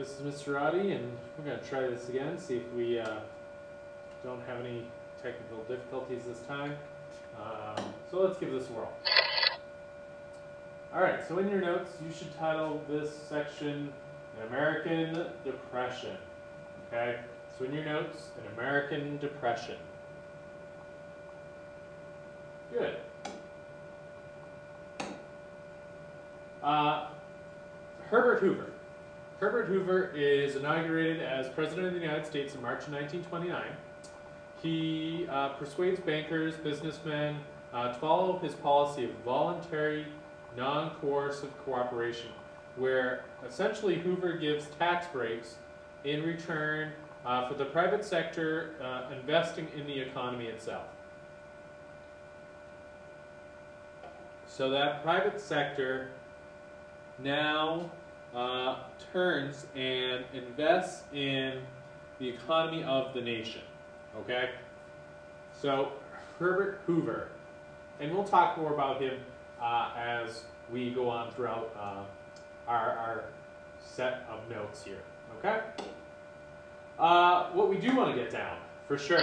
this is Mr. Roddy, and we're going to try this again, see if we don't have any technical difficulties this time. So let's give this a whirl. Alright, so in your notes, you should title this section An American Depression. Okay, so in your notes, An American Depression. Good. Herbert Hoover. Herbert Hoover is inaugurated as President of the United States in March of 1929. He persuades bankers, businessmen to follow his policy of voluntary, non-coercive cooperation, where essentially Hoover gives tax breaks in return for the private sector investing in the economy itself. So that private sector now turns and invests in the economy of the nation. Okay? So, Herbert Hoover. And we'll talk more about him as we go on throughout our set of notes here. Okay? What we do want to get down, for sure.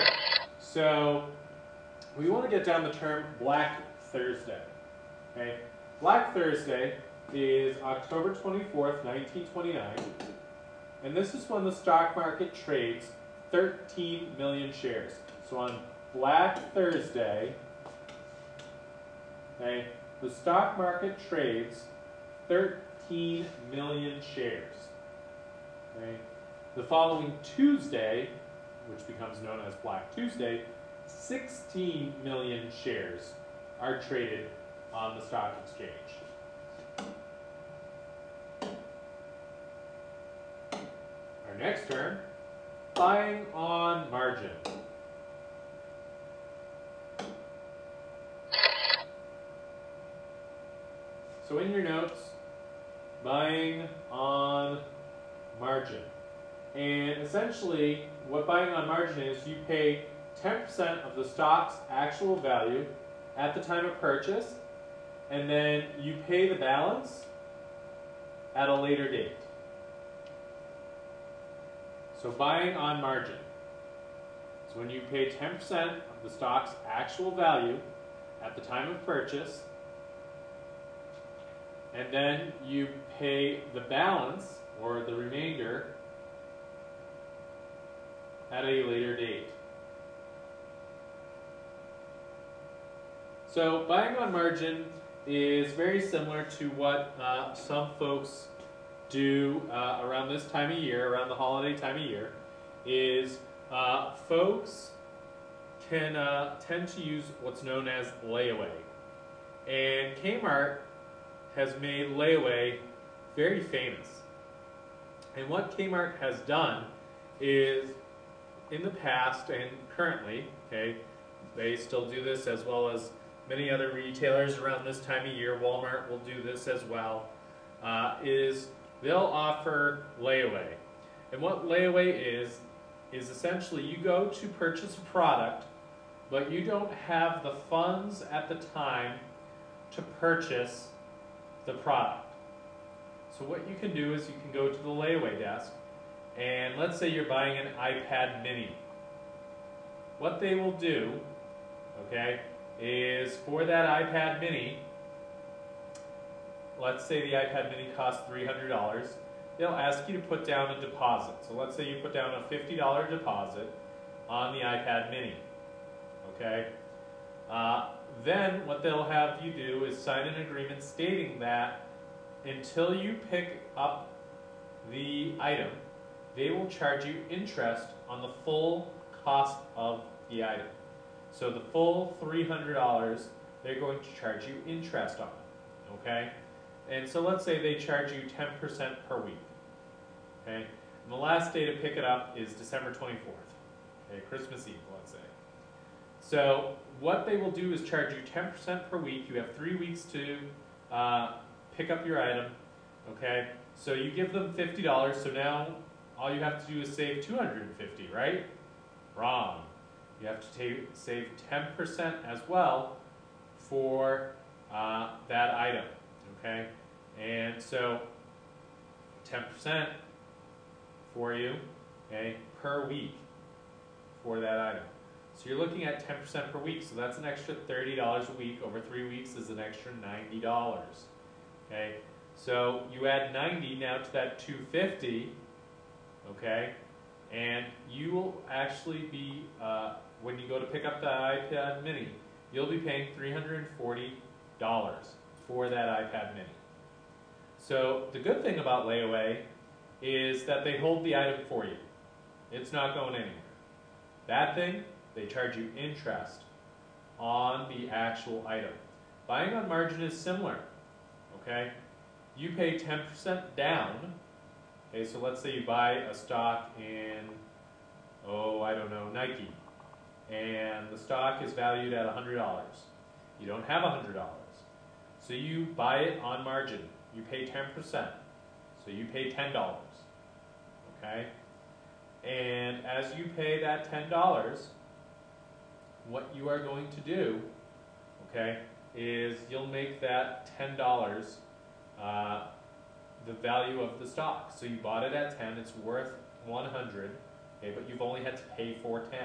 So, we want to get down the term Black Thursday. Okay? Black Thursday is October 24th, 1929, and this is when the stock market trades 13 million shares. So on Black Thursday, okay, the stock market trades 13 million shares. Okay. The following Tuesday, which becomes known as Black Tuesday, 16 million shares are traded on the stock exchange. Our next term, buying on margin. So in your notes, buying on margin. And essentially, what buying on margin is, you pay 10% of the stock's actual value at the time of purchase, and then you pay the balance at a later date. So buying on margin. So when you pay 10% of the stock's actual value at the time of purchase, and then you pay the balance, or the remainder, at a later date. So buying on margin is very similar to what some folks do around this time of year, around the holiday time of year, is folks can tend to use what's known as layaway. And Kmart has made layaway very famous. And what Kmart has done is, in the past and currently, okay, they still do this as well as many other retailers around this time of year, Walmart will do this as well, is they'll offer layaway. And what layaway is essentially you go to purchase a product, but you don't have the funds at the time to purchase the product. So what you can do is you can go to the layaway desk, and let's say you're buying an iPad mini. What they will do, okay, is for that iPad mini, let's say the iPad mini costs $300, they'll ask you to put down a deposit. So let's say you put down a $50 deposit on the iPad mini, okay? Then what they'll have you do is sign an agreement stating that until you pick up the item, they will charge you interest on the full cost of the item. So the full $300, they're going to charge you interest on it, okay? And so let's say they charge you 10% per week, okay? And the last day to pick it up is December 24th, okay, Christmas Eve, let's say. So what they will do is charge you 10% per week. You have 3 weeks to pick up your item, okay? So you give them $50, so now all you have to do is save $250, right? Wrong. You have to save 10% as well for that item, okay? And so 10% for you, okay, per week for that item. So you're looking at 10% per week, so that's an extra $30 a week. Over 3 weeks is an extra $90. Okay, so you add 90 now to that 250, okay, and you will actually be, when you go to pick up that iPad mini, you'll be paying $340 for that iPad mini. So the good thing about layaway is that they hold the item for you. It's not going anywhere. Bad thing, they charge you interest on the actual item. Buying on margin is similar, okay? You pay 10% down, okay, so let's say you buy a stock in, oh, I don't know, Nike, and the stock is valued at $100. You don't have $100, so you buy it on margin. You pay 10%, so you pay $10, okay? And as you pay that $10, what you are going to do, okay, is you'll make that $10 the value of the stock. So you bought it at 10, it's worth 100, okay, but you've only had to pay for 10.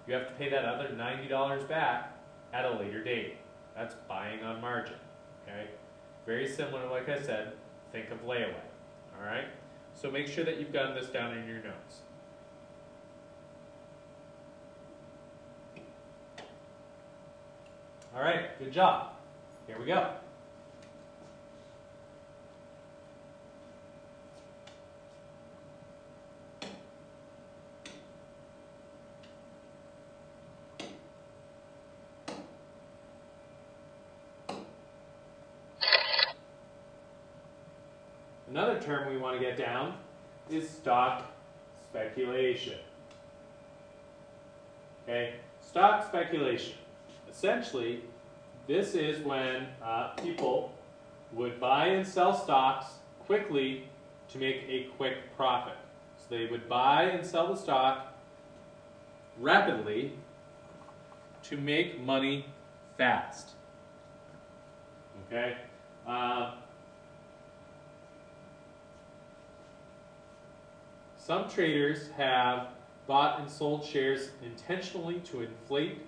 You have to pay that other $90 back at a later date. That's buying on margin, okay? Very similar, like I said, think of layaway, all right? So make sure that you've gotten this down in your notes. All right, good job. Here we go. Another term we want to get down is stock speculation. Okay, stock speculation. Essentially, this is when people would buy and sell stocks quickly to make a quick profit. So they would buy and sell the stock rapidly to make money fast. Okay? Some traders have bought and sold shares intentionally to inflate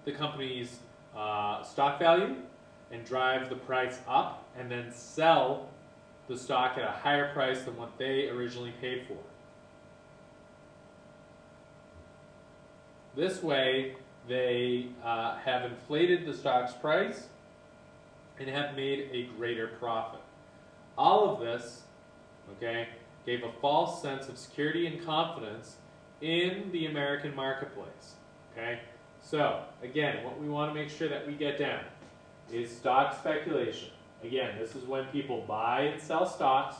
the company's stock value and drive the price up, and then sell the stock at a higher price than what they originally paid for. This way, they have inflated the stock's price and have made a greater profit. All of this, okay, gave a false sense of security and confidence in the American marketplace. Okay? So, again, what we want to make sure that we get down is stock speculation. Again, this is when people buy and sell stocks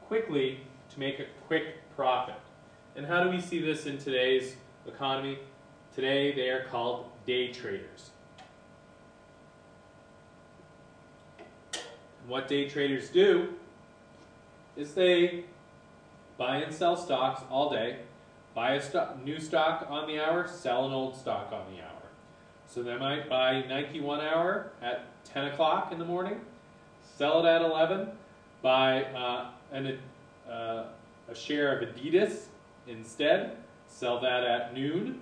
quickly to make a quick profit. And how do we see this in today's economy? Today they are called day traders. And what day traders do is they buy and sell stocks all day, buy a new stock on the hour, sell an old stock on the hour. So they might buy Nike 1 hour at 10 o'clock in the morning, sell it at 11, buy a share of Adidas instead, sell that at noon,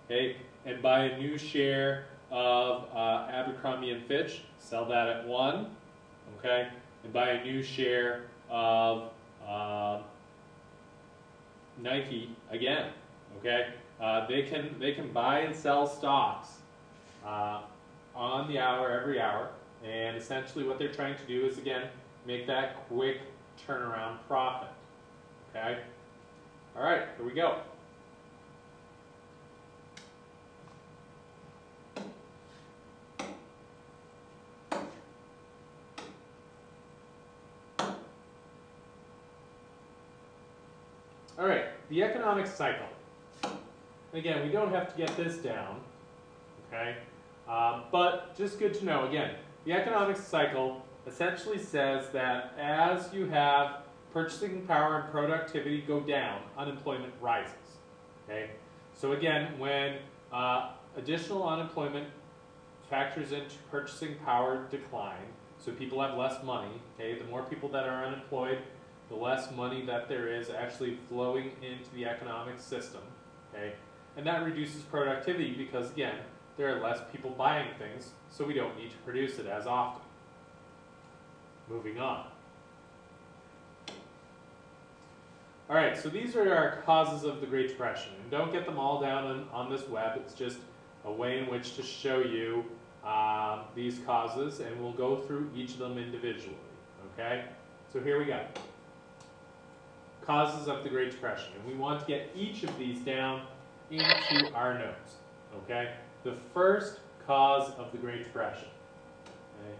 okay, and buy a new share of Abercrombie & Fitch, sell that at 1, okay, and buy a new share of Nike again, okay? They can buy and sell stocks on the hour, every hour, and essentially what they're trying to do is, again, make that quick turnaround profit, okay? All right, here we go. All right, the economic cycle. Again, we don't have to get this down, okay? But just good to know, again, the economic cycle essentially says that as you have purchasing power and productivity go down, unemployment rises, okay? So again, when additional unemployment factors into purchasing power decline, so people have less money, okay? The more people that are unemployed, the less money that there is actually flowing into the economic system, okay? And that reduces productivity because, again, there are less people buying things, so we don't need to produce it as often. Moving on. All right, so these are our causes of the Great Depression. And don't get them all down on this web. It's just a way in which to show you these causes, and we'll go through each of them individually, okay? So here we go. Causes of the Great Depression. And we want to get each of these down into our notes, okay? The first cause of the Great Depression. Okay?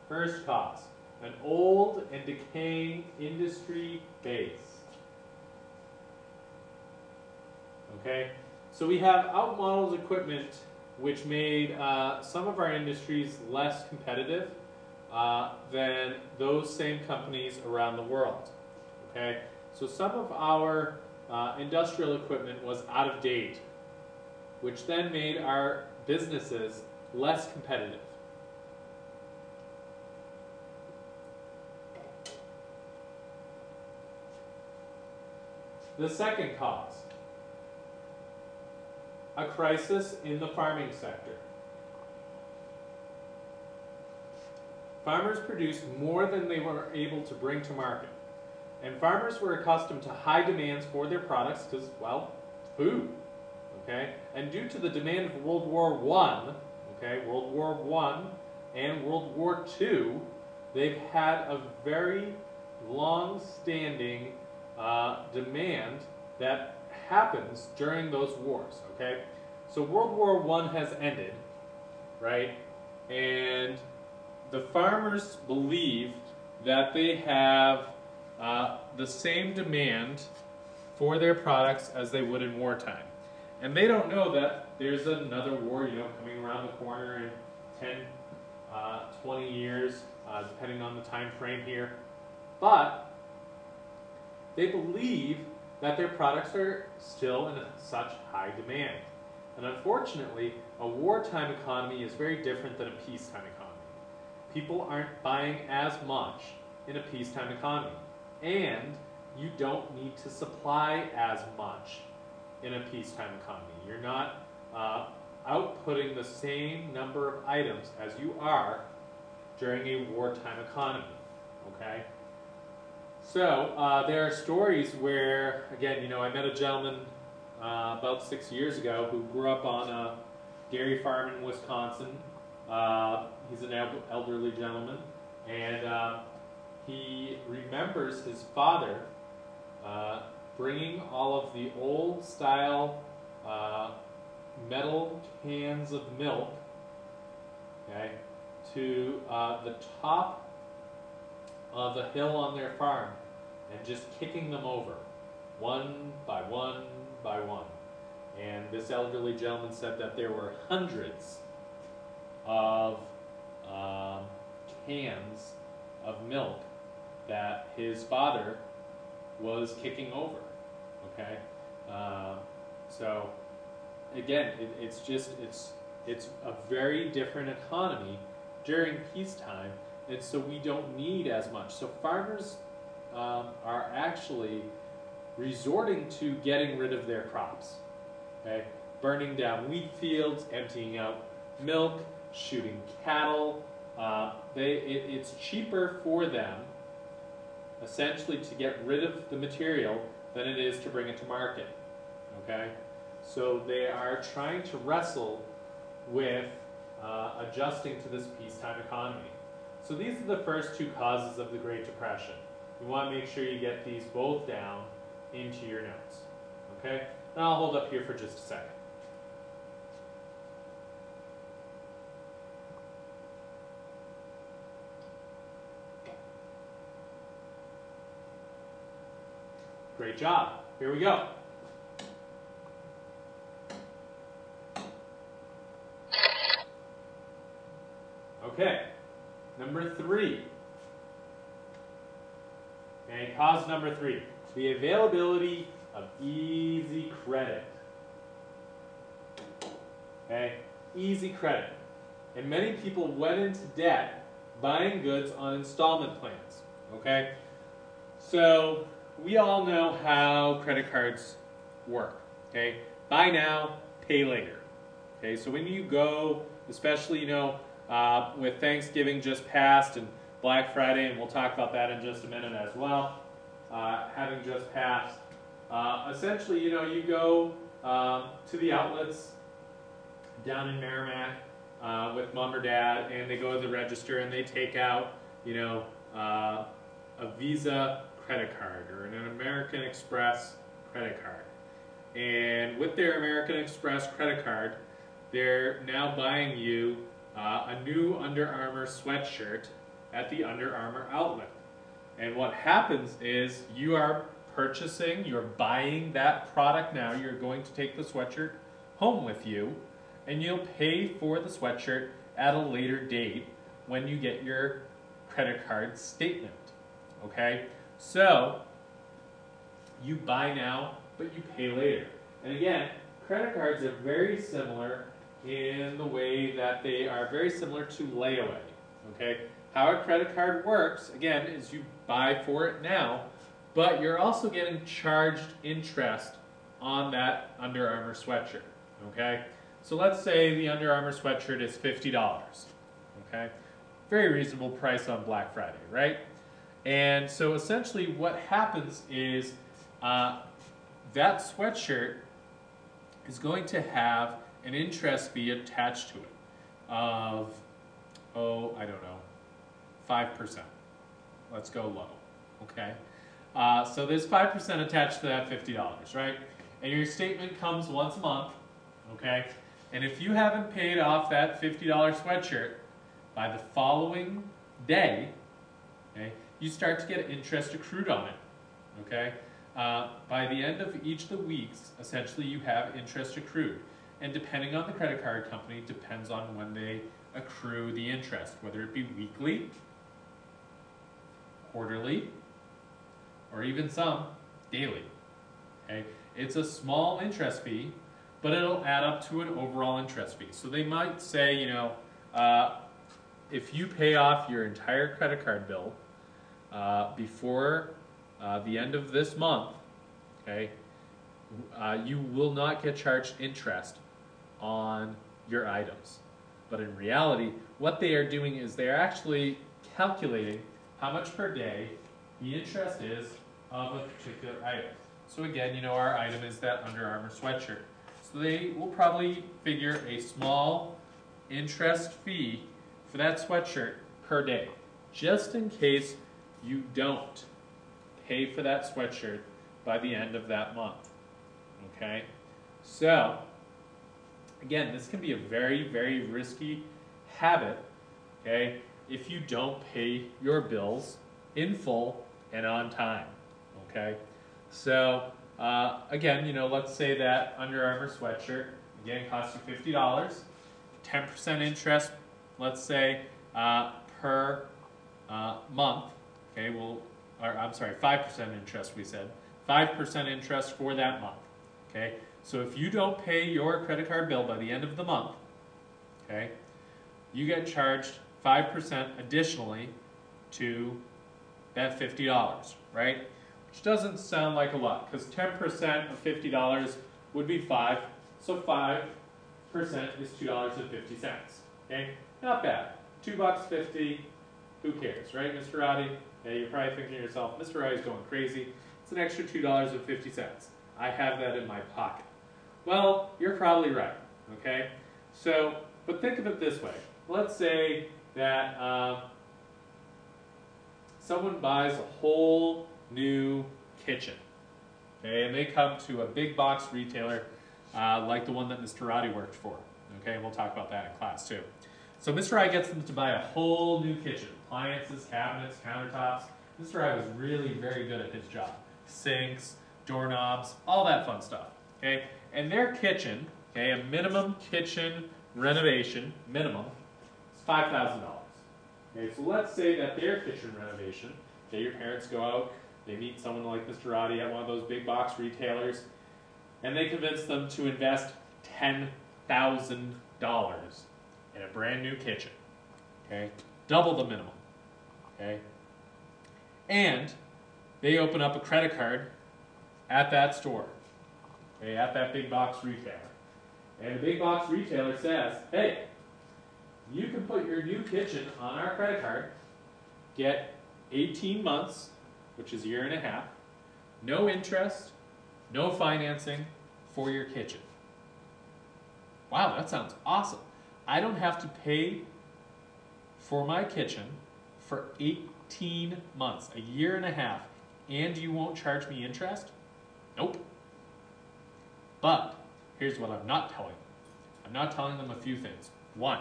First cause, an old and decaying industry base. Okay, so we have outmodeled equipment which made some of our industries less competitive than those same companies around the world. Okay, so some of our industrial equipment was out of date, which then made our businesses less competitive. The second cause, a crisis in the farming sector. Farmers produced more than they were able to bring to market. And farmers were accustomed to high demands for their products because, well, food. Okay? And due to the demand of World War I, okay, World War I and World War II, they've had a very long-standing demand that happens during those wars, okay? So World War I has ended, right? And the farmers believe that they have the same demand for their products as they would in wartime. And they don't know that there's another war, you know, coming around the corner in 10, 20 years, depending on the time frame here. But they believe that their products are still in such high demand. And unfortunately, a wartime economy is very different than a peacetime economy. People aren't buying as much in a peacetime economy. And you don't need to supply as much in a peacetime economy. You're not outputting the same number of items as you are during a wartime economy, okay? So there are stories where, again, you know, I met a gentleman about 6 years ago who grew up on a dairy farm in Wisconsin. He's an elderly gentleman, and he remembers his father bringing all of the old style metal cans of milk, okay, to the top of the hill on their farm and just kicking them over one by one by one. And this elderly gentleman said that there were hundreds of cans of milk that his father was kicking over, okay? So again, it's a very different economy during peacetime, and so we don't need as much. So farmers are actually resorting to getting rid of their crops, okay? Burning down wheat fields, emptying out milk, shooting cattle. It's cheaper for them, essentially, to get rid of the material than it is to bring it to market, okay? So they are trying to wrestle with adjusting to this peacetime economy. So these are the first two causes of the Great Depression. You want to make sure you get these both down into your notes, okay? And I'll hold up here for just a second. Great job. Here we go. Okay, number 3. Okay, cause number 3, the availability of easy credit. Okay, easy credit. And many people went into debt buying goods on installment plans. Okay, So we all know how credit cards work, okay? Buy now, pay later. Okay, so when you go, especially, with Thanksgiving just passed and Black Friday, and we'll talk about that in just a minute as well, having just passed, essentially, you go to the outlets down in Merrimack with mom or dad, and they go to the register and they take out, a Visa credit card or an American Express credit card. And with their American Express credit card, they're now buying you a new Under Armour sweatshirt at the Under Armour outlet. And what happens is you're buying that product now, you're going to take the sweatshirt home with you, and you'll pay for the sweatshirt at a later date when you get your credit card statement, okay? So, you buy now, but you pay later. And again, credit cards are very similar in the way that they are very similar to layaway, okay? How a credit card works, again, is you buy for it now, but you're also getting charged interest on that Under Armour sweatshirt, okay? So let's say the Under Armour sweatshirt is $50, okay? Very reasonable price on Black Friday, right? And so essentially what happens is that sweatshirt is going to have an interest fee attached to it of, I don't know, 5%. Let's go low, okay? So there's 5% attached to that $50, right? And your statement comes once a month, okay? And if you haven't paid off that $50 sweatshirt by the following day, okay, you start to get interest accrued on it, okay? By the end of each of the weeks, essentially you have interest accrued. And depending on the credit card company, depends on when they accrue the interest, whether it be weekly, quarterly, or even some daily, okay? It's a small interest fee, but it'll add up to an overall interest fee. So they might say, if you pay off your entire credit card bill before the end of this month, okay, you will not get charged interest on your items. But in reality, what they are doing is they are actually calculating how much per day the interest is of a particular item. So again, our item is that Under Armour sweatshirt. So they will probably figure a small interest fee for that sweatshirt per day, just in case you don't pay for that sweatshirt by the end of that month, okay? So, again, this can be a very, very risky habit, okay, if you don't pay your bills in full and on time, okay? So, again, let's say that Under Armour sweatshirt, again, costs you $50, 10% interest, let's say, per month, okay, I'm sorry, 5% interest we said, 5% interest for that month, okay? So if you don't pay your credit card bill by the end of the month, okay, you get charged 5% additionally to that $50, right? Which doesn't sound like a lot, because 10% of $50 would be 5, so 5% is $2.50, okay? Not bad. $2.50, who cares, right, Mr. Roddy? Yeah, you're probably thinking to yourself, Mr. Roddy's going crazy. It's an extra $2.50. I have that in my pocket. Well, you're probably right, okay? So, but think of it this way. Let's say that someone buys a whole new kitchen, okay? And they come to a big box retailer like the one that Mr. Roddy worked for, okay? And we'll talk about that in class too. So Mr. Roddy gets them to buy a whole new kitchen. Appliances, cabinets, countertops. Mr. Roddy was really very good at his job. Sinks, doorknobs, all that fun stuff, okay? And their kitchen, okay, a minimum kitchen renovation, minimum, is $5,000. Okay, so let's say that their kitchen renovation, okay, your parents go out, they meet someone like Mr. Roddy at one of those big box retailers, and they convince them to invest $10,000 in a brand new kitchen, okay? Double the minimum, okay? And they open up a credit card at that store, okay, at that big box retailer. And the big box retailer says, hey, you can put your new kitchen on our credit card, get 18 months, which is a year and a half, no interest, no financing for your kitchen. Wow, that sounds awesome. I don't have to pay for my kitchen for 18 months, a year and a half, and you won't charge me interest? Nope. But here's what I'm not telling them. I'm not telling them a few things. One,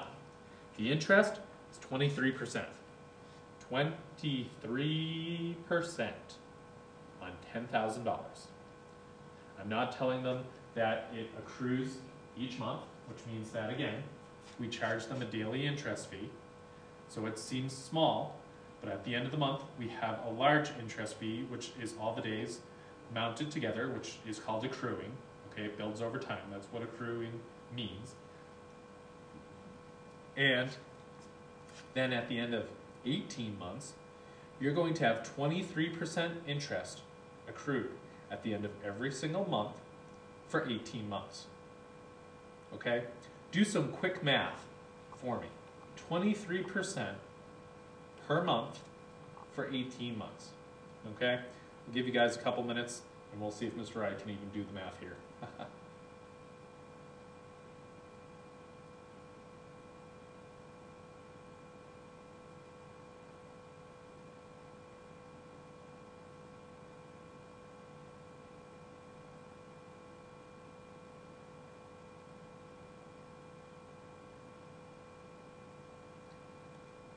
the interest is 23%. 23% on $10,000. I'm not telling them that it accrues each month, which means that, again, we charge them a daily interest fee. So it seems small, but at the end of the month, we have a large interest fee, which is all the days mounted together, which is called accruing. Okay, it builds over time. That's what accruing means. And then at the end of 18 months, you're going to have 23% interest accrued at the end of every single month for 18 months. Okay? Do some quick math for me. 23% per month for 18 months. Okay? I'll give you guys a couple minutes and we'll see if Mr. Wright can even do the math here.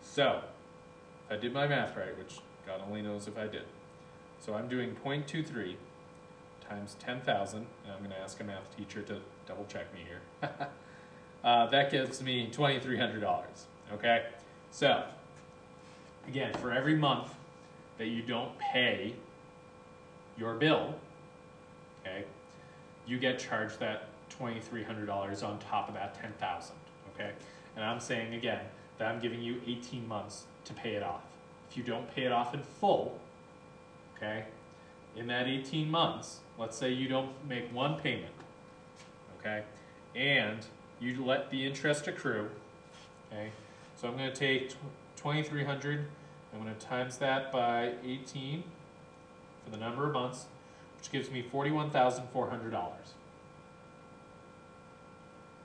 So, I did my math right, which God only knows if I did. So I'm doing 0.23 times 10,000, and I'm going to ask a math teacher to double check me here. That gives me $2,300, okay? So, again, for every month that you don't pay your bill, okay, you get charged that $2,300 on top of that $10,000, okay? And I'm saying, again, that I'm giving you 18 months to pay it off. If you don't pay it off in full, okay, in that 18 months, let's say you don't make one payment, okay, and you let the interest accrue, okay, so I'm going to take 2,300, I'm going to times that by 18 for the number of months, which gives me $41,400.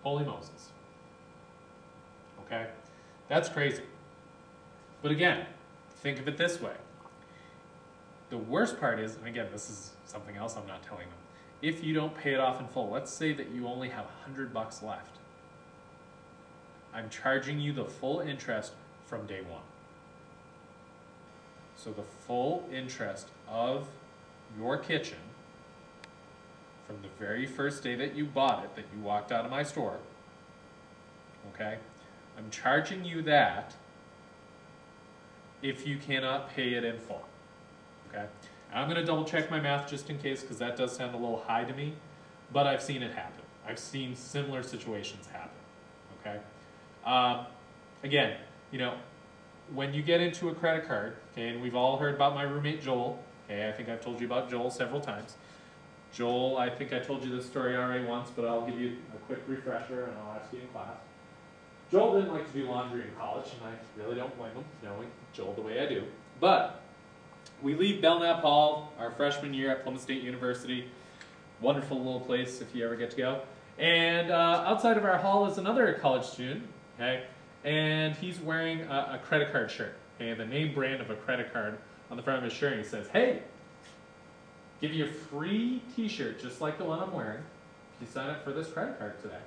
Holy Moses. Okay? That's crazy. But again, think of it this way. The worst part is, and again, this is something else I'm not telling them, if you don't pay it off in full, let's say that you only have $100 left. I'm charging you the full interest from day one. So the full interest of your kitchen from the very first day that you bought it, that you walked out of my store, okay? I'm charging you that if you cannot pay it in full, okay? And I'm going to double check my math just in case, because that does sound a little high to me, but I've seen it happen. I've seen similar situations happen, okay? Again, you know, when you get into a credit card, okay, and we've all heard about my roommate Joel, okay, I think I've told you about Joel several times. Joel, I think I told you this story already once, but I'll give you a quick refresher and I'll ask you in class. Joel didn't like to do laundry in college, and I really don't blame him, knowing Joel the way I do. But we leave Belknap Hall our freshman year at Plymouth State University. Wonderful little place if you ever get to go. And outside of our hall is another college student, okay? And he's wearing a credit card shirt, okay? The name brand of a credit card on the front of his shirt. And he says, hey, give you a free t-shirt just like the one I'm wearing if you sign up for this credit card today.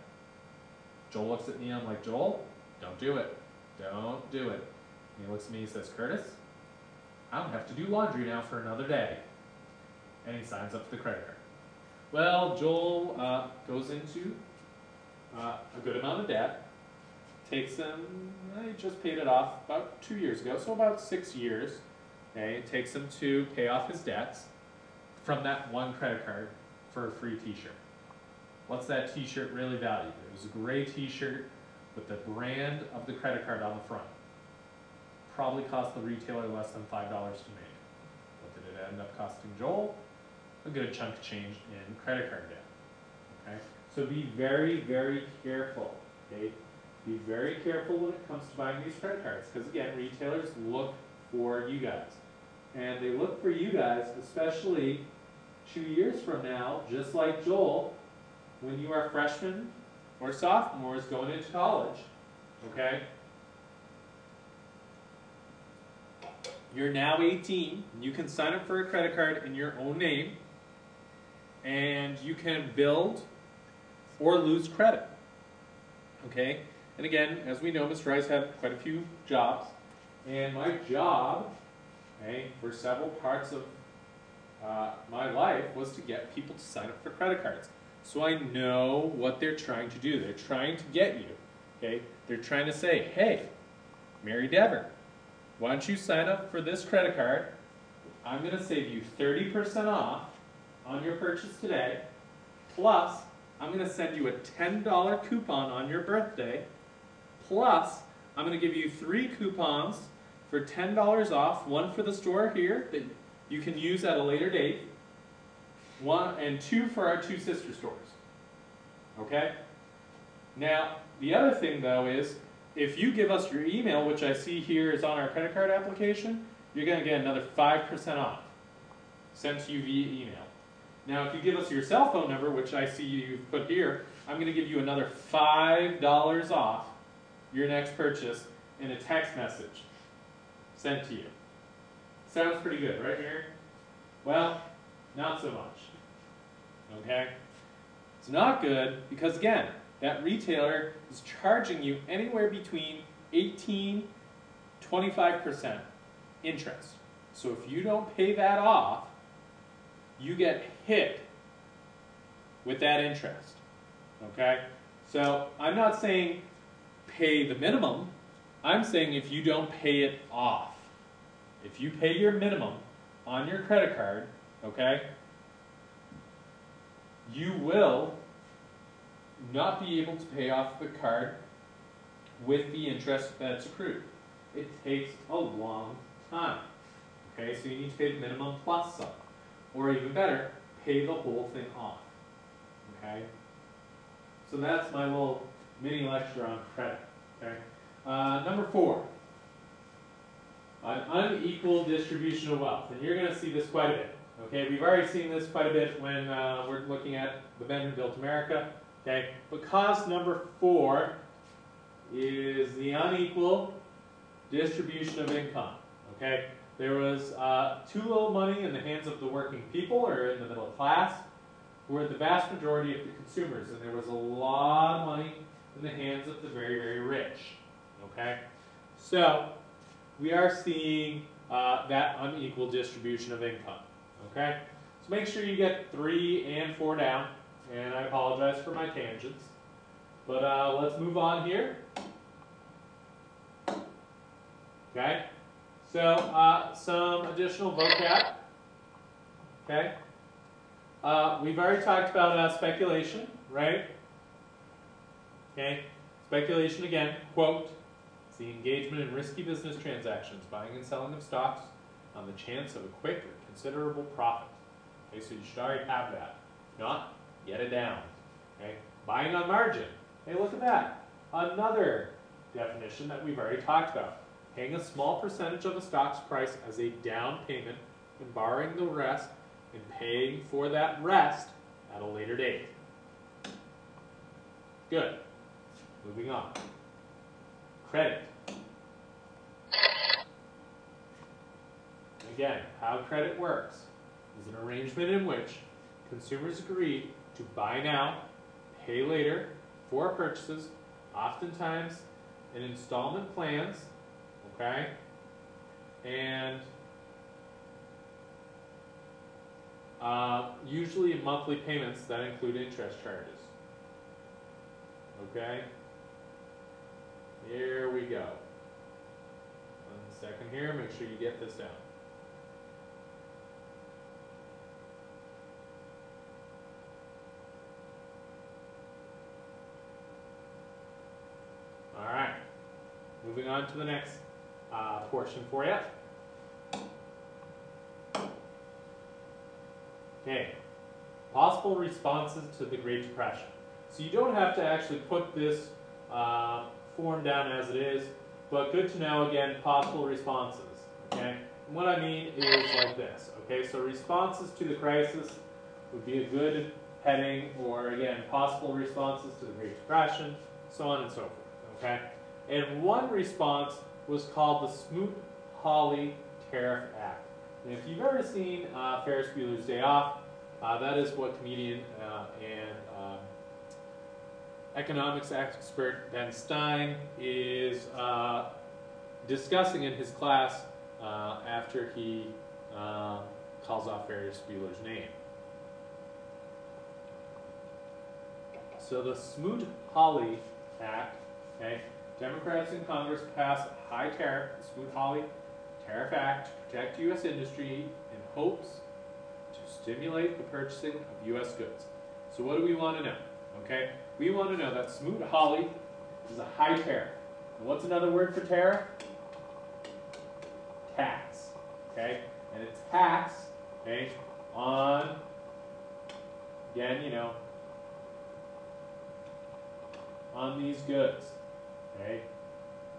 Joel looks at me, I'm like, Joel, don't do it. Don't do it. And he looks at me, he says, Curtis, I don't have to do laundry now for another day. And he signs up for the credit card. Well, Joel goes into a good amount of debt. Takes him, he just paid it off about 2 years ago, so about 6 years. Okay, it takes him to pay off his debts from that one credit card for a free t-shirt. What's that t-shirt really valued? It was a gray t-shirt with the brand of the credit card on the front. Probably cost the retailer less than $5 to make. What did it to end up costing Joel a good chunk of change in credit card debt. Okay? So be very, very careful. Okay? Be very careful when it comes to buying these credit cards, because again, retailers look for you guys. And they look for you guys, especially 2 years from now, just like Joel, when you are freshmen or sophomores going into college. Okay? You're now 18. You can sign up for a credit card in your own name, and you can build or lose credit. Okay? And again, as we know, Mr. Rice had quite a few jobs, and my job, okay, for several parts of my life was to get people to sign up for credit cards. So I know what they're trying to do. They're trying to get you. Okay? They're trying to say, hey, Mary Dever, why don't you sign up for this credit card? I'm going to save you 30% off on your purchase today, plus I'm going to send you a $10 coupon on your birthday, plus I'm going to give you 3 coupons for $10 off, one for the store here that you can use at a later date, and 2 for our 2 sister stores. Okay? Now, the other thing though is, if you give us your email, which I see here is on our credit card application, you're going to get another 5% off sent to you via email. Now, if you give us your cell phone number, which I see you've put here, I'm going to give you another $5 off your next purchase in a text message sent to you. Sounds pretty good, right, Mary? Well, not so much. Okay? It's not good because, again, that retailer is charging you anywhere between 18 to 25% interest. So if you don't pay that off, you get hit with that interest. Okay? So I'm not saying pay the minimum. I'm saying if you don't pay it off. If you pay your minimum on your credit card, okay, you will not be able to pay off the card with the interest that's accrued. It takes a long time. Okay, so you need to pay the minimum plus some. Or even better, pay the whole thing off. Okay? So that's my little mini lecture on credit. Okay? Number 4. An unequal distribution of wealth. And you're going to see this quite a bit. Okay, we've already seen this quite a bit when we're looking at the Benjamin Built America. Okay, but cause number 4 is the unequal distribution of income. Okay, there was too little money in the hands of the working people or in the middle class, who were the vast majority of the consumers, and there was a lot of money in the hands of the very, very rich. Okay, so we are seeing that unequal distribution of income. Okay, so make sure you get 3 and 4 down, and I apologize for my tangents, but let's move on here. Okay, so some additional vocab. Okay, we've already talked about speculation, right? Okay, speculation again, quote, it's the engagement in risky business transactions, buying and selling of stocks on the chance of a quick or considerable profit. Okay, so you should already have that. If not, get it down. Okay, buying on margin. Hey, look at that. Another definition that we've already talked about. Paying a small percentage of a stock's price as a down payment and borrowing the rest and paying for that rest at a later date. Good. Moving on. Credit. Again, how credit works is an arrangement in which consumers agree to buy now, pay later for purchases, oftentimes in installment plans, okay, and usually in monthly payments that include interest charges. Okay, here we go. 1 second here, make sure you get this down. All right, moving on to the next portion for you. Okay, possible responses to the Great Depression. So you don't have to actually put this form down as it is, but good to know, again, possible responses. Okay, and what I mean is like this. Okay, so responses to the crisis would be a good heading, or again, possible responses to the Great Depression, so on and so forth. Okay, and one response was called the Smoot-Hawley Tariff Act. And if you've ever seen Ferris Bueller's Day Off, that is what comedian and economics expert Ben Stein is discussing in his class after he calls off Ferris Bueller's name. So the Smoot-Hawley Act, okay, Democrats in Congress passed a high tariff, the Smoot-Hawley Tariff Act, to protect U.S. industry in hopes to stimulate the purchasing of U.S. goods. So what do we want to know? Okay, we want to know that Smoot-Hawley is a high tariff. And what's another word for tariff? Tax. Okay, and it's tax, okay, on, again, you know, on these goods. Okay,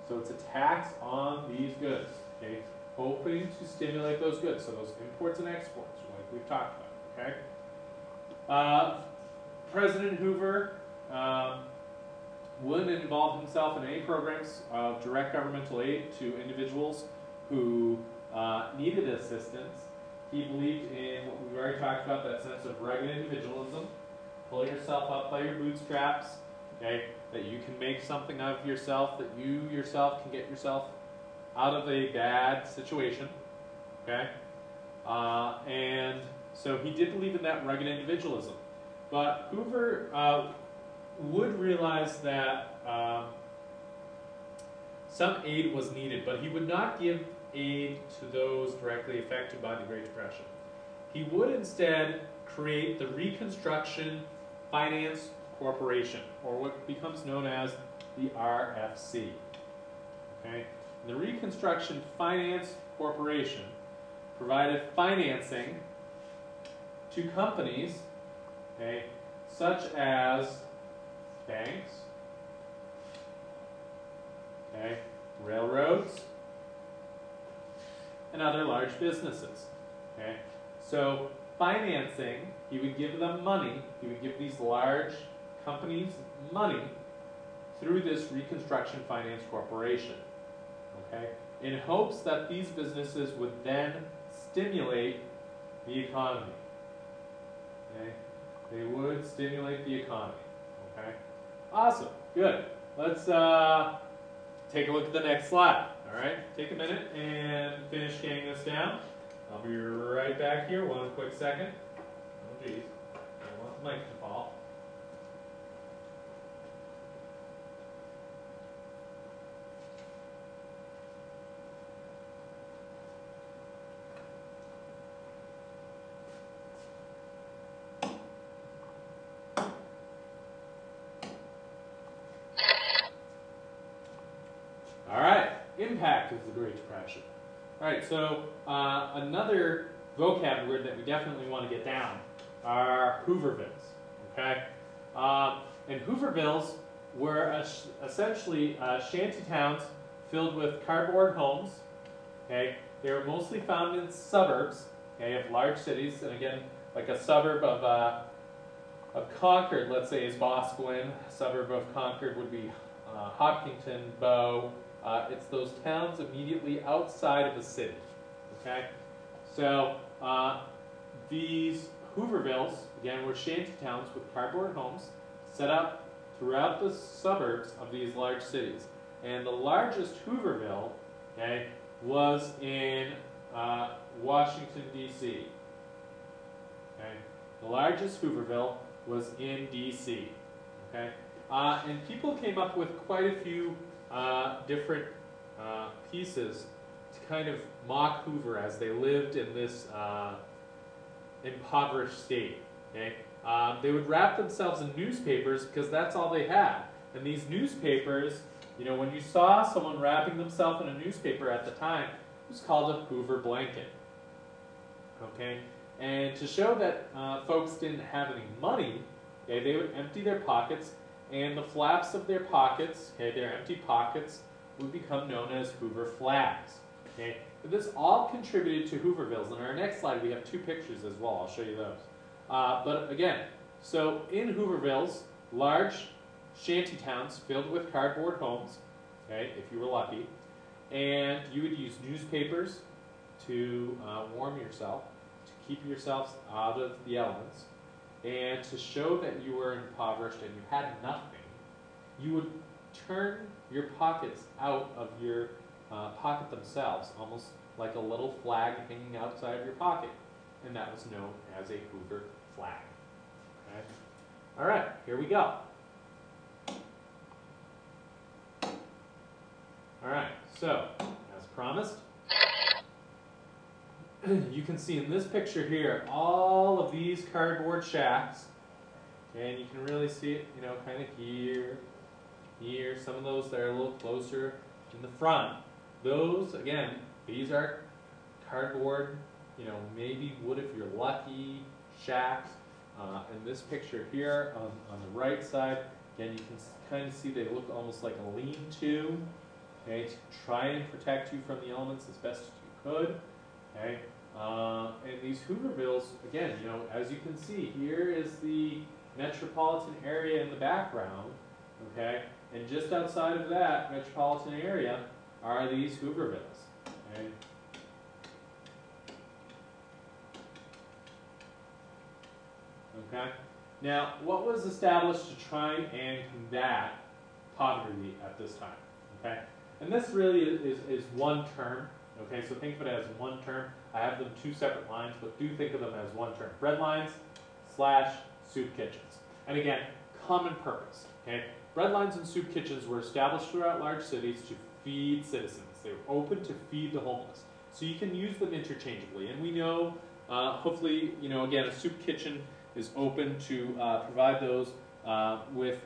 so it's a tax on these goods. Okay, hoping to stimulate those goods, so those imports and exports, like we've talked about. Okay, President Hoover wouldn't involve himself in any programs of direct governmental aid to individuals who needed assistance. He believed in what we've already talked about, that sense of rugged individualism, pull yourself up by your bootstraps, okay, that you can make something of yourself, that you yourself can get yourself out of a bad situation, okay? And so he did believe in that rugged individualism. But Hoover would realize that some aid was needed, but he would not give aid to those directly affected by the Great Depression. He would instead create the Reconstruction Finance Corporation, or what becomes known as the RFC. Okay? The Reconstruction Finance Corporation provided financing to companies, okay, such as banks, okay, railroads, and other large businesses. Okay? So financing, he would give them money, he would give these large companies money through this Reconstruction Finance Corporation, okay, in hopes that these businesses would then stimulate the economy. Okay? They would stimulate the economy. Okay? Awesome. Good. Let's take a look at the next slide. All right? Take a minute and finish scanning this down. I'll be right back here. One quick second. Oh, geez. I don't want the mic to fall. Impact of the Great Depression. All right, so another vocab word that we definitely want to get down are Hoovervilles. Okay, and Hoovervilles were essentially shanty towns filled with cardboard homes. Okay, they were mostly found in suburbs, okay, of large cities, and again, like a suburb of Concord, let's say, is Boscawen. A suburb of Concord would be Hopkinton, Bow. It's those towns immediately outside of a city, okay? So these Hoovervilles, again, were shanty towns with cardboard homes set up throughout the suburbs of these large cities. And the largest Hooverville, okay, was in Washington, D.C. Okay? The largest Hooverville was in D.C., okay? And people came up with quite a few different pieces to kind of mock Hoover as they lived in this impoverished state. Okay? They would wrap themselves in newspapers because that's all they had. And these newspapers, you know, when you saw someone wrapping themselves in a newspaper at the time, it was called a Hoover blanket. Okay? And to show that folks didn't have any money, okay, they would empty their pockets, and the flaps of their pockets, okay, their empty pockets, would become known as Hoover flags. Okay? But this all contributed to Hoovervilles. In our next slide, we have two pictures as well. I'll show you those. But again, so in Hoovervilles, large shanty towns filled with cardboard homes, okay, if you were lucky, and you would use newspapers to warm yourself, to keep yourselves out of the elements, and to show that you were impoverished and you had nothing, you would turn your pockets out of your pocket themselves, almost like a little flag hanging outside of your pocket, and that was known as a Hoover flag. Okay? All right, here we go. All right, so as promised, you can see in this picture here all of these cardboard shacks, and you can really see it, you know, kind of here, here. Some of those that are a little closer in the front. Those, again, these are cardboard, you know, maybe wood if you're lucky, shacks. In this picture here on the right side, again, you can kind of see they look almost like a lean-to, okay, to try and protect you from the elements as best as you could, okay. And these Hoovervilles, again, you know, as you can see, here is the metropolitan area in the background, okay, and just outside of that metropolitan area are these Hoovervilles, okay. Okay. Now, what was established to try and combat poverty at this time? Okay, and this really is one term. Okay, so think of it as one term. I have them two separate lines, but do think of them as one term. Bread lines / soup kitchens. And again, common purpose. Okay, bread lines and soup kitchens were established throughout large cities to feed citizens. They were open to feed the homeless. So you can use them interchangeably. And we know, hopefully, you know, again, a soup kitchen is open to provide those with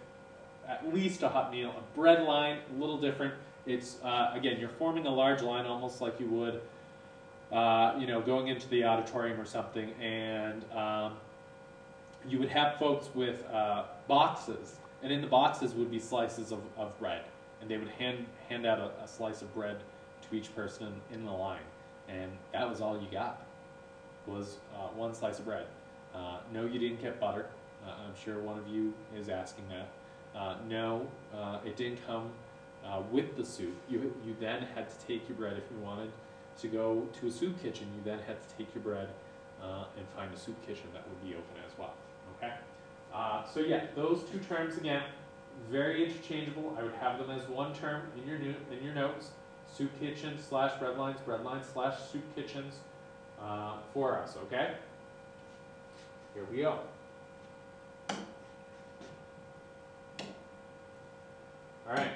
at least a hot meal. A bread line, a little different. It's, again, you're forming a large line almost like you would, you know, going into the auditorium or something, and you would have folks with boxes, and in the boxes would be slices of bread, and they would hand out a slice of bread to each person in the line, and that was all you got, was one slice of bread. No, you didn't get butter. I'm sure one of you is asking that. No, it didn't come with the soup. You then had to take your bread if you wanted to go to a soup kitchen. You then had to take your bread and find a soup kitchen that would be open as well. Okay. So yeah, those two terms again, very interchangeable. I would have them as one term in your notes. Soup kitchen / bread lines / soup kitchens for us. Okay. Here we go. All right,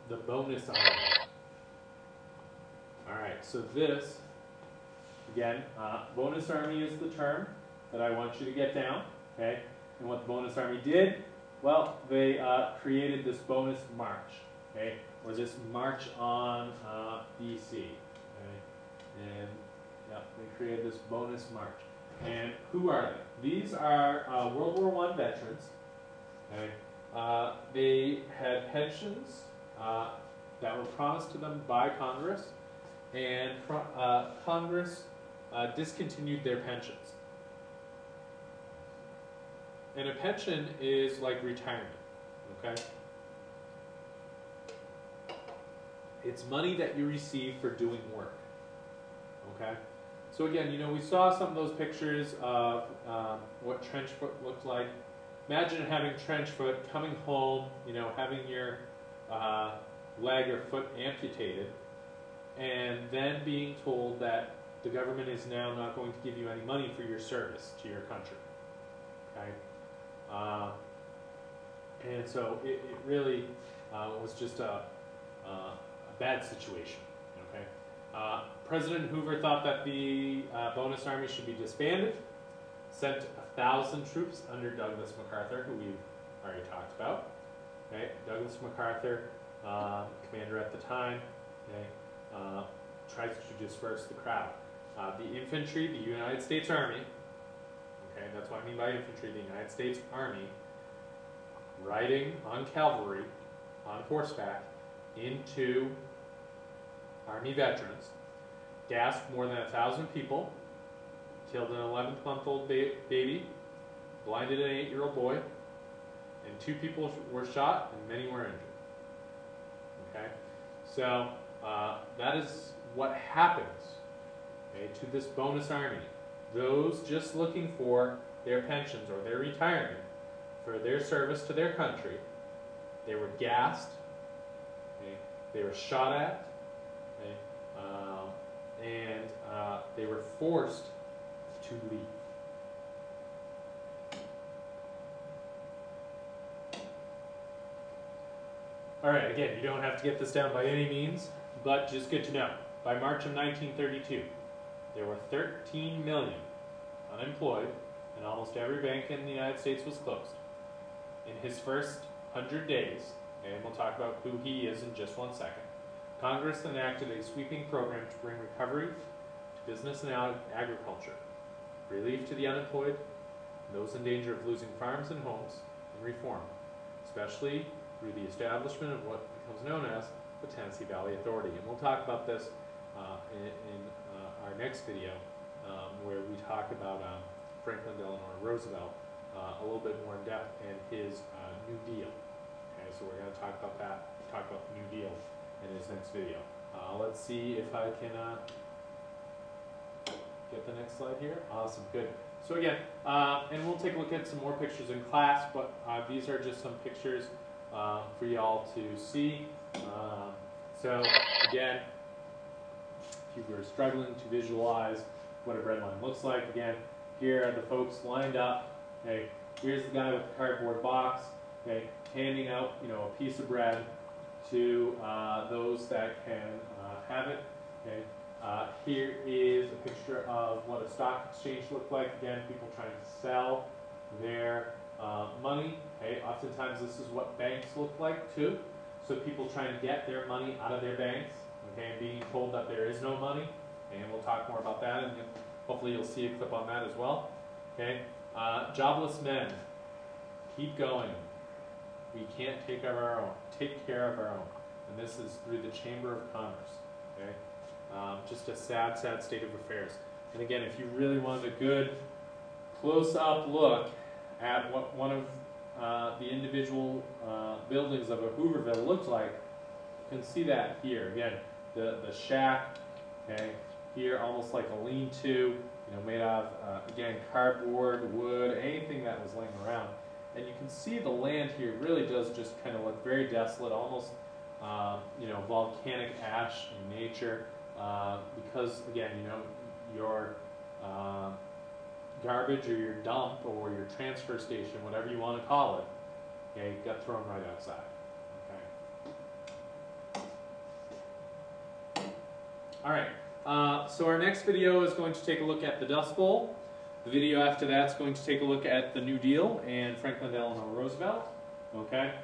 the bonus army. All right, so this, again, bonus army is the term that I want you to get down, okay? And what the bonus army did, well, they created this bonus march, okay? Or this march on DC, okay? And, yeah, they created this bonus march. And who are they? These are World War I veterans. Okay. They had pensions that were promised to them by Congress, and Congress discontinued their pensions. And a pension is like retirement, okay? It's money that you receive for doing work, okay? So again, you know, we saw some of those pictures of what trench foot looked like. Imagine having trench foot, coming home, you know, having your leg or foot amputated, and then being told that the government is now not going to give you any money for your service to your country. Okay, and so it really was just a bad situation. Okay. President Hoover thought that the bonus army should be disbanded, sent 1,000 troops under Douglas MacArthur, who we've already talked about. Okay, Douglas MacArthur, commander at the time, okay, tries to disperse the crowd. The infantry, the United States Army, Okay, that's what I mean by infantry. The United States Army riding on cavalry, on horseback, into Army veterans, gassed more than 1,000 people, killed an 11-month-old baby, blinded an 8-year-old boy, and 2 people were shot and many were injured. Okay, so that is what happens, okay, to this bonus army. Those just looking for their pensions or their retirement for their service to their country, they were gassed, okay, they were shot at, okay, and they were forced to leave. All right, again, you don't have to get this down by any means, but just good to know. By March of 1932, there were 13 million unemployed, and almost every bank in the United States was closed. In his first 100 days, and we'll talk about who he is in just 1 second, Congress enacted a sweeping program to bring recovery to business and agriculture, relief to the unemployed, those in danger of losing farms and homes, and reform, especially through the establishment of what becomes known as the Tennessee Valley Authority. And we'll talk about this in our next video, where we talk about Franklin Delano Roosevelt a little bit more in depth and his New Deal. Okay, so we're going to talk about that, talk about the New Deal in his next video. Let's see if I can get the next slide here. Awesome, good. So again, and we'll take a look at some more pictures in class, but these are just some pictures for y'all to see. So again, if you were struggling to visualize what a bread line looks like, again, here are the folks lined up. Okay, here's the guy with the cardboard box, okay, handing out, you know, a piece of bread to those that can have it. Okay, here is a picture of what a stock exchange looked like. Again, people trying to sell their money. Okay, oftentimes this is what banks look like too. So people trying to get their money out of their banks, okay, and being told that there is no money. And we'll talk more about that, and hopefully you'll see a clip on that as well. Okay, jobless men, keep going. We can't take care of our own, and this is through the Chamber of Commerce. Okay, just a sad, sad state of affairs. And again, if you really wanted a good close-up look at what one of the individual buildings of a Hooverville looked like, you can see that here. Again, the shack, okay, here almost like a lean-to, you know, made out of, again, cardboard, wood, anything that was laying around. And you can see the land here really does just kind of look very desolate, almost, you know, volcanic ash in nature, because, again, you know, your garbage or your dump or your transfer station, whatever you want to call it, okay, got thrown right outside. Okay. All right. So our next video is going to take a look at the Dust Bowl. The video after that is going to take a look at the New Deal and Franklin Delano Roosevelt. Okay.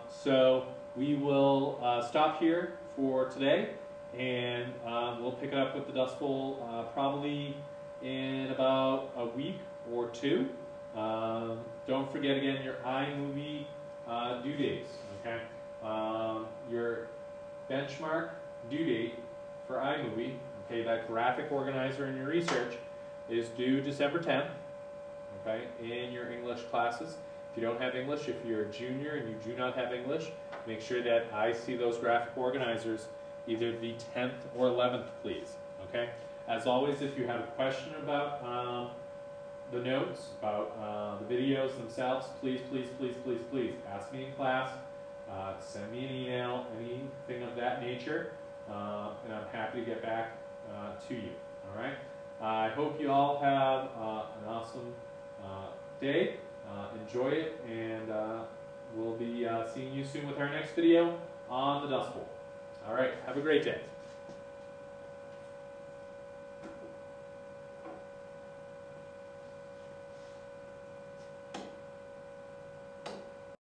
So we will stop here for today, and we'll pick it up with the Dust Bowl probably in about a week or two. Don't forget again your iMovie due dates. Okay. Your benchmark due date for iMovie, okay, that graphic organizer in your research, is due December 10th, okay, in your English classes. If you don't have English, if you're a junior and you do not have English, make sure that I see those graphic organizers either the 10th or 11th, please, okay? As always, if you have a question about the notes, about the videos themselves, please, please, please, please, please ask me in class, send me an email, anything of that nature, and I'm happy to get back to you, all right? I hope you all have an awesome day. Enjoy it, and we'll be seeing you soon with our next video on the Dust Bowl. All right, have a great day.